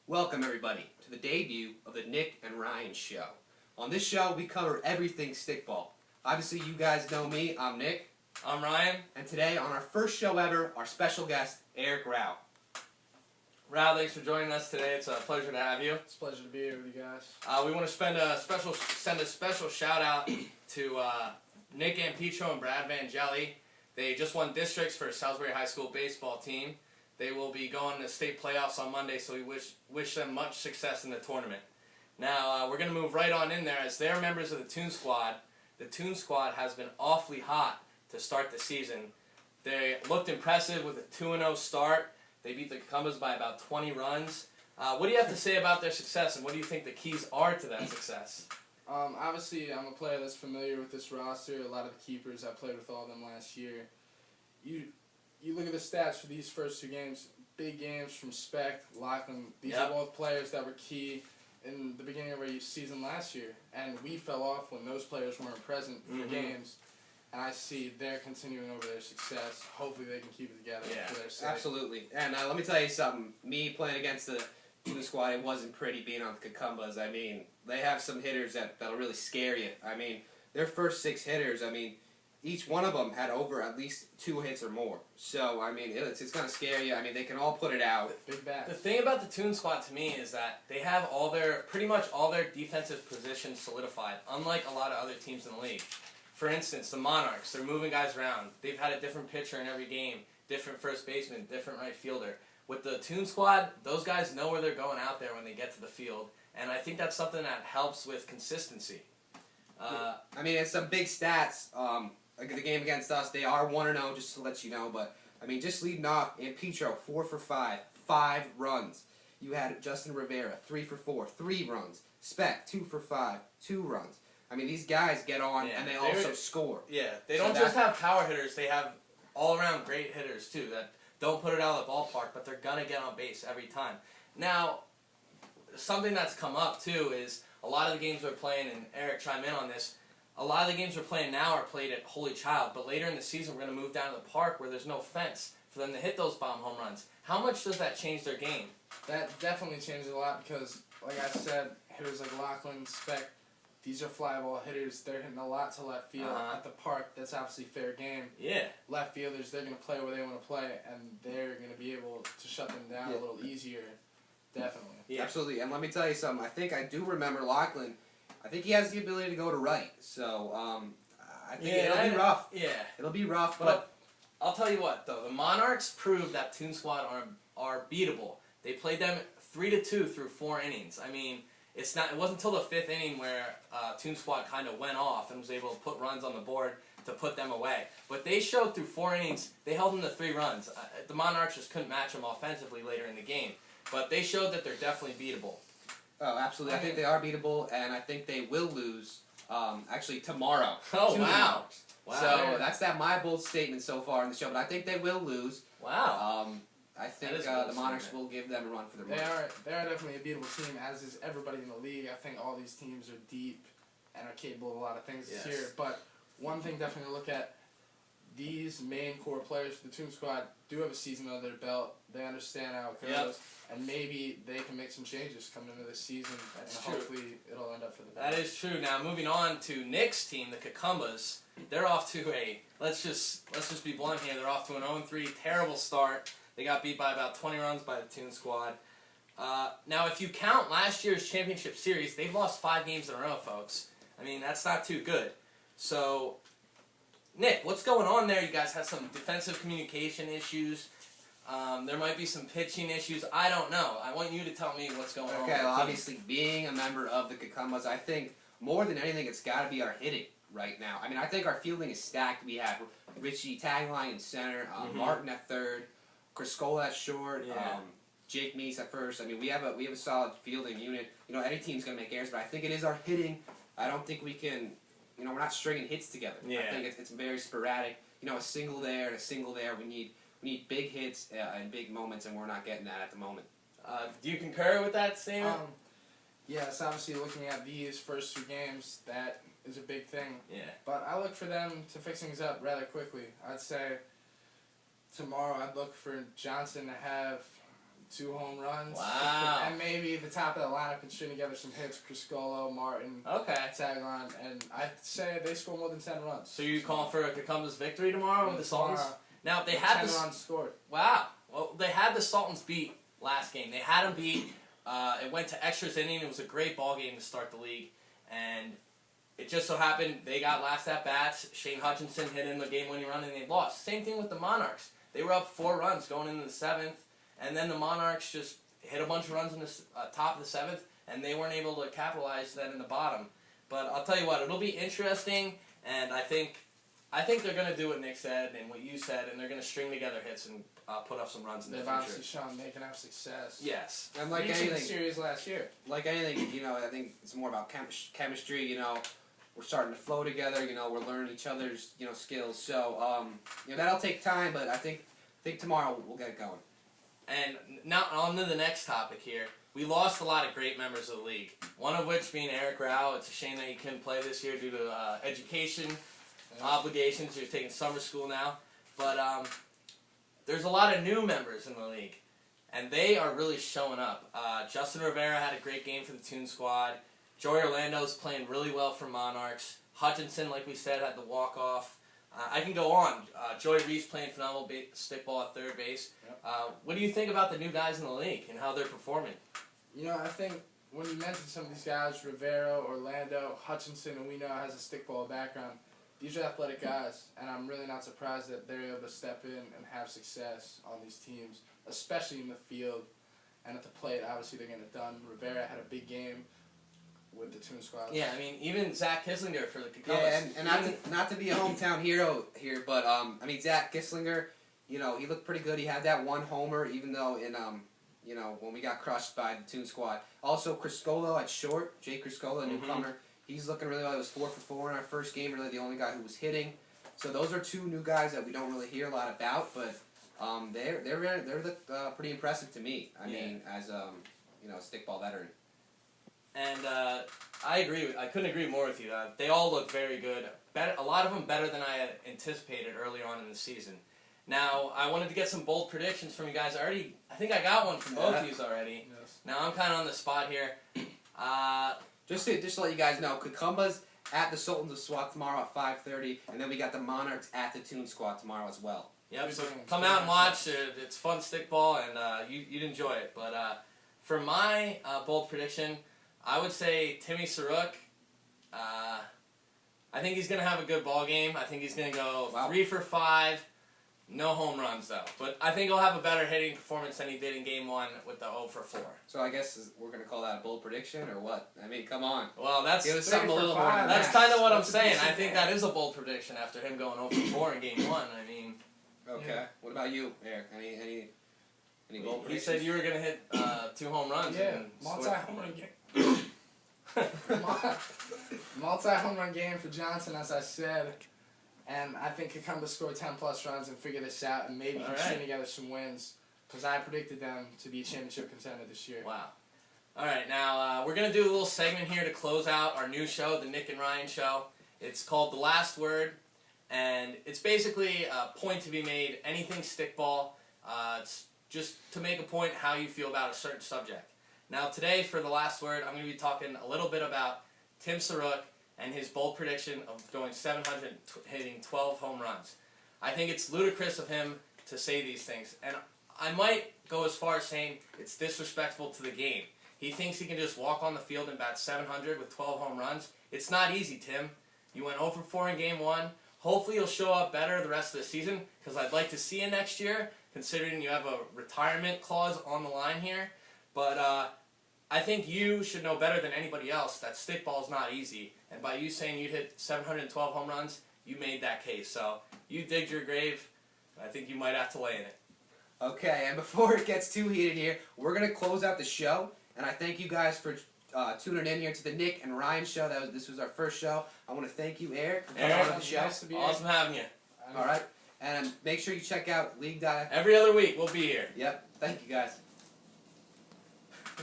Welcome everybody to the debut of the Nick and Ryan Show. On this show we cover everything stickball. Obviously you guys know me, I'm Nick. I'm Ryan. And today on our first show ever, our special guest, Rick Rau. Rau, thanks for joining us today. It's a pleasure to have you. It's a pleasure to be here with you guys. We want to send a special shout out to Nick Ampetro and Brad Vangelli. They just won districts for Salisbury High School baseball team. They will be going to state playoffs on Monday, so we wish them much success in the tournament. Now, we're going to move right on in there. As they're members of the Toon Squad, the Toon Squad has been awfully hot to start the season. They looked impressive with a 2-0 start. They beat the Kekambas by about 20 runs. What do you have to say about their success, and what do you think the keys are to that success? Obviously, I'm a player that's familiar with this roster. A lot of the keepers, I played with all of them last year. You look at the stats for these first two games, big games from Speck, Lachlan. These are both players that were key in the beginning of our season last year. And we fell off when those players weren't present for games. And I see they're continuing over their success. Hopefully they can keep it together for their sake. Absolutely. And let me tell you something. Me playing against the squad, it wasn't pretty being on the Kekambas. I mean, they have some hitters that'll really scare you. I mean, their first 6 hitters, I mean, each one of them had over at least 2 hits or more. So, I mean, it's going to scare you. I mean, they can all put it out. Big bat. The thing about the Toon Squad to me is that they have pretty much all their defensive positions solidified, unlike a lot of other teams in the league. For instance, the Monarchs, they're moving guys around. They've had a different pitcher in every game, different first baseman, different right fielder. With the Toon Squad, those guys know where they're going out there when they get to the field, and I think that's something that helps with consistency. I mean, it's some big stats. Like the game against us, they are 1-0, just to let you know. But, I mean, just leading off, Ampetro, 4 for 5, 5 runs. You had Justin Rivera, 3 for 4, 3 runs. Speck, 2 for 5, 2 runs. I mean, these guys get on, and they also score. Yeah, they don't just have power hitters. They have all-around great hitters, too, that don't put it out of the ballpark, but they're going to get on base every time. Now, something that's come up, too, is a lot of the games we're playing, and Eric, chime in on this, a lot of the games we're playing now are played at Holy Child, but later in the season we're going to move down to the park where there's no fence for them to hit those bomb home runs. How much does that change their game? That definitely changes a lot because, like I said, hitters like Lachlan, Speck, these are fly ball hitters. They're hitting a lot to left field. At the park, that's obviously fair game. Yeah. Left fielders, they're going to play where they want to play, and they're going to be able to shut them down a little easier. Definitely. Yeah, absolutely. And let me tell you something. I think I do remember Lachlan. I think he has the ability to go to right. So, I think it'll be rough. Yeah. It'll be rough, but I'll tell you what, though. The Monarchs proved that Toon Squad are beatable. They played them 3-2 through 4 innings. I mean, it wasn't until the 5th inning where Toon Squad kind of went off and was able to put runs on the board to put them away. But they showed through 4 innings, they held them to 3 runs. The Monarchs just couldn't match them offensively later in the game. But they showed that they're definitely beatable. Oh, absolutely. I think they are beatable, and I think they will lose, actually, tomorrow. Oh, wow. So that's my bold statement so far in the show, but I think they will lose. Wow. I think the Monarchs will give them a run for their money. They are definitely a beatable team, as is everybody in the league. I think all these teams are deep and are capable of a lot of things this year. But one thing definitely to look at, these main core players for the Toon Squad do have a season under their belt. They understand how it goes. And maybe they can make some changes coming into this season, and hopefully it'll end up for the best. That is true. Now, moving on to Nick's team, the Kekambas, they're off to let's just be blunt here, they're off to an 0-3 terrible start. They got beat by about 20 runs by the Toon Squad. Now, if you count last year's championship series, they've lost 5 games in a row, folks. I mean, that's not too good. So, Nick, what's going on there? You guys have some defensive communication issues. There might be some pitching issues. I don't know. I want you to tell me what's going on. Okay, well, obviously, being a member of the Kekambas, I think more than anything, it's got to be our hitting right now. I mean, I think our fielding is stacked. We have Richie Tagline in center, Martin at third, Criscola at short, Jake Meese at first. I mean, we have a solid fielding unit. You know, any team's going to make errors, but I think it is our hitting. I don't think we can, we're not stringing hits together. Yeah. I think it's very sporadic. You know, a single there and a single there. We need big hits and big moments, and we're not getting that at the moment. Do you concur with that statement? Yes, obviously looking at these first 2 games, that is a big thing. Yeah. But I look for them to fix things up rather quickly. I'd say tomorrow I'd look for Johnson to have 2 home runs. Wow. And maybe the top of the lineup and string together some hits. Criscolo, Martin, Okay. Tagline, and I'd say they score more than 10 runs. So you calling for a Kekambas victory tomorrow with the Sultans? Now they had 10 runs scored. Wow. Well, they had the Sultans beat last game. They had them beat. It went to extras inning. It was a great ball game to start the league, and it just so happened they got last at bats. Shane Hutchinson hit in the game-winning run, and they lost. Same thing with the Monarchs. They were up 4 runs going into the 7th, and then the Monarchs just hit a bunch of runs in the top of the 7th, and they weren't able to capitalize then in the bottom. But I'll tell you what, it'll be interesting, and I think they're going to do what Nick said and what you said, and they're going to string together hits and put up some runs in the They've future. obviously shown they can have success. Yes. And like Reaching the anything, series last year. like anything, you know, I think it's more about chemistry. You know, we're starting to flow together. You know, we're learning each other's skills. So you know, that'll take time, but I think tomorrow we'll get it going. And now on to the next topic here. We lost a lot of great members of the league. One of which being Rick Rau. It's a shame that he couldn't play this year due to education obligations. He's taking summer school now. But there's a lot of new members in the league, and they are really showing up. Justin Rivera had a great game for the Toon Squad. Joey Orlando's playing really well for Monarchs. Hutchinson, like we said, had the walk-off. I can go on. Joey Reese playing phenomenal stickball at third base. Yep. What do you think about the new guys in the league and how they're performing? You know, I think when you mention some of these guys, Rivera, Orlando, Hutchinson, and we know has a stickball background, these are athletic guys, and I'm really not surprised that they're able to step in and have success on these teams, especially in the field and at the plate. Obviously, they're getting it done. Rivera had a big game with the Toon Squad. Yeah, I mean, even Zach Kisslinger for the Kekambas. Yeah, and not to be a hometown hero here, but I mean Zach Kisslinger, you know, he looked pretty good. He had that one homer, even though in you know, when we got crushed by the Toon Squad. Also, Criscolo at short, Jake Criscolo, a newcomer. He's looking really well. He was 4 for 4 in our first game. Really, the only guy who was hitting. So those are 2 new guys that we don't really hear a lot about, but they're pretty impressive to me. I mean, as you know, stickball veteran. And I agree. I couldn't agree more with you. They all look very good. A lot of them better than I had anticipated early on in the season. Now, I wanted to get some bold predictions from you guys. I think I got one from both of you already. Yes. Now, I'm kind of on the spot here. Just to let you guys know, Kekambas at the Sultans of Swat tomorrow at 5:30, and then we got the Monarchs at the Toon Squad tomorrow as well. Yep, so come out and watch. It's fun stickball, and you'd enjoy it. But for my bold prediction, I would say Timmy Saruk. I think he's going to have a good ball game. I think he's going to go 3 for 5. No home runs, though. But I think he'll have a better hitting performance than he did in Game 1 with the 0 for 4. So I guess we're going to call that a bold prediction, or what? I mean, come on. Well, that's It was something a little more than that's that. kind of what I'm That's a saying. decent I think that is a bold prediction after him going 0 for 4 in Game 1. I mean, Okay. Yeah. What about you, Eric? Any bold you predictions? said you were going to hit 2 home runs. Yeah, and multi-home run game. Multi-home run game for Johnson, as I said. And I think Kekambas score 10-plus runs and figure this out and maybe can string together some wins. Because I predicted them to be a championship contender this year. Wow. All right, now we're going to do a little segment here to close out our new show, the Nick and Ryan Show. It's called The Last Word, and it's basically a point to be made, anything stickball. It's just to make a point how you feel about a certain subject. Now today, for The Last Word, I'm going to be talking a little bit about Tim Saruk and his bold prediction of going 700, hitting 12 home runs. I think it's ludicrous of him to say these things, and I might go as far as saying it's disrespectful to the game. He thinks he can just walk on the field and bat 700 with 12 home runs. It's not easy, Tim. You went 0 for 4 in Game 1. Hopefully you'll show up better the rest of the season, because I'd like to see you next year, considering you have a retirement clause on the line here. But I think you should know better than anybody else that stickball is not easy. And by you saying you'd hit 712 home runs, you made that case. So you digged your grave. I think you might have to lay in it. Okay, and before it gets too heated here, we're going to close out the show. And I thank you guys for tuning in here to the Nick and Ryan Show. This was our first show. I want to thank you, Eric, for coming on the show. Nice to be Awesome having you. All right. And make sure you check out League.fm. Every other week we'll be here. Yep. Thank you, guys.